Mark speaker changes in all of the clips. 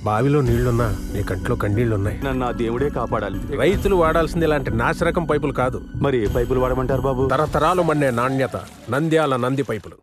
Speaker 1: బావిలో నీళ్లున్నా నీ కంట్లో కన్నీళ్లున్నాయి.
Speaker 2: నన్ను ఆ దేవుడే కాపాడాలి.
Speaker 1: రైతులు వాడాల్సింది ఇలాంటి నాసిరకం పైపులు కాదు.
Speaker 2: మరి ఏ పైపులు వాడమంటారు బాబు?
Speaker 1: తరతరాలు మన్నే నాణ్యత నంద్యాల నంది పైపులు.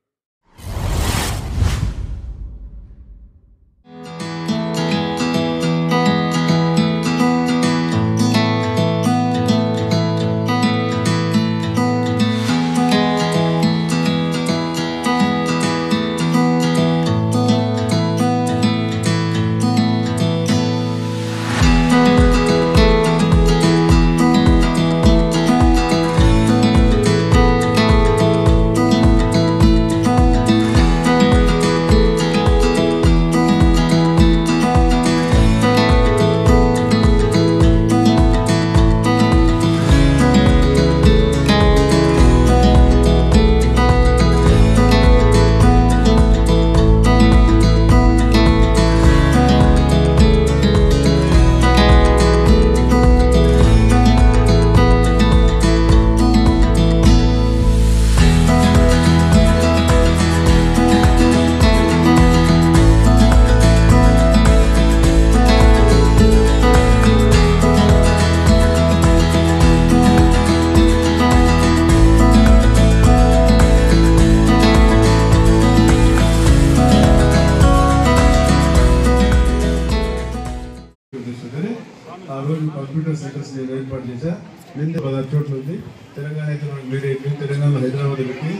Speaker 3: ఆ రోజు కంప్యూటర్ సెంటర్స్ నేను ఏర్పాటు చేశా. నిన్న 16 చోట్ల ఉంది. తెలంగాణ అయితే మనకు వేరే తెలంగాణలో హైదరాబాద్ పెట్టి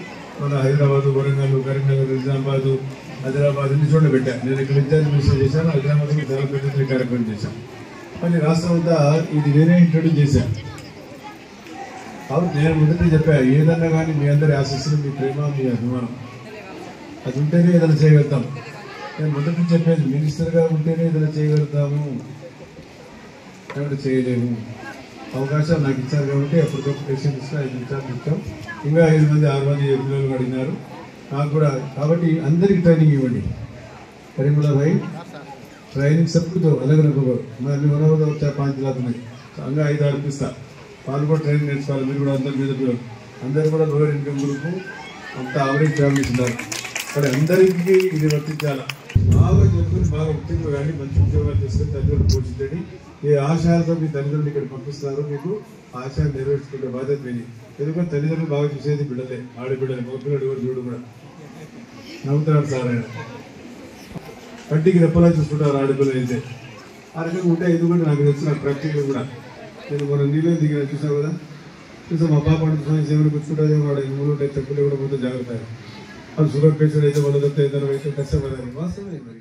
Speaker 3: మన హైదరాబాద్, వరంగల్, కరీంనగర్, నిజామాబాద్, హైదరాబాద్ ఇన్ని చోట్ల పెట్టా. నేను ఇక్కడ ఇన్ఛార్జ్ మినిస్టర్ చేశాను. హైదరాబాద్లో చాలా పెద్ద కార్యక్రమం చేశాను. మళ్ళీ రాష్ట్రం అంతా ఇది వేరే ఇంట్రొడ్యూస్ చేశాను. కాబట్టి నేను మొదటి చెప్పా, ఏదన్నా కానీ మీ అందరి ఆశస్సులు, మీ ప్రేమ, మీ అభిమానం అది ఉంటేనే ఏదైనా చేయగలుగుతాం. నేను మొదటి చెప్పేది, మినిస్టర్గా ఉంటేనే ఏదైనా చేయగలుగుతాము, ఏమైనా చేయలేము. అవకాశాలు నాకు ఇచ్చారు కాబట్టి ఎప్పటికప్పుడు డెసిషన్ తీసుకుని 5 నిమిషాలు ఇచ్చాం. ఇంకా 5 మంది 6 మంది పిల్లలు అడిగినారు నాకు కూడా. కాబట్టి అందరికీ ట్రైనింగ్ ఇవ్వండి. करीमुल्ला भाई ट्रैनिंग सबको दो अलग अलग होगा. मैं अभी बना हुआ चार 5 लाख में अंगा 5-6 ఇస్తా. వాళ్ళు కూడా ట్రైనింగ్ నేర్చుకోవాలి. మీరు కూడా అందరి మీద పిల్లలు అందరూ కూడా లోయర్ ఇన్కమ్ గ్రూప్ అంత యావరేజ్ ఫ్యామిలీస్ ఉన్నారు. అక్కడ అందరికీ ఇది వర్తించాలి. బాగా చెప్పుకుని బాగా ఉద్యోగం కానీ మంచి ఉద్యోగాలు చేసుకుని తల్లిదండ్రులు పోషించండి. ఏ ఆశయాలతో మీ తల్లిదండ్రులు ఇక్కడ పంపిస్తున్నారు, మీకు ఆశయాలు నెరవేర్చుకునే బాధ్యత మీది. ఎందుకంటే తల్లిదండ్రులు బాగా చూసేది బిడ్డలే, ఆడబిడ్డలే. మగ పిల్లడు కూడా చూడు కూడా నవ్వుతున్నాడు సార్. ఆయన కంటికి రెప్పలా చూసుకుంటారు ఆడపిల్లలు అయితే. ఆ రకంగా ఉంటే ఎందుకంటే నాకు తెలుసు, నాకు ప్రాక్టికల్ కూడా. నేను మన నీళ్ళు దిగిన చూసావు కదా, చూసాం మా పాప సేవలు కూర్చుంటుంది. వాడు మూడు తప్పులు కూడా పోతే జాగ్రత్త. అది షుగర్ పేషెంట్ అయితే వాళ్ళ అయితే కష్టపడాలి. వాస్తవమే మరి.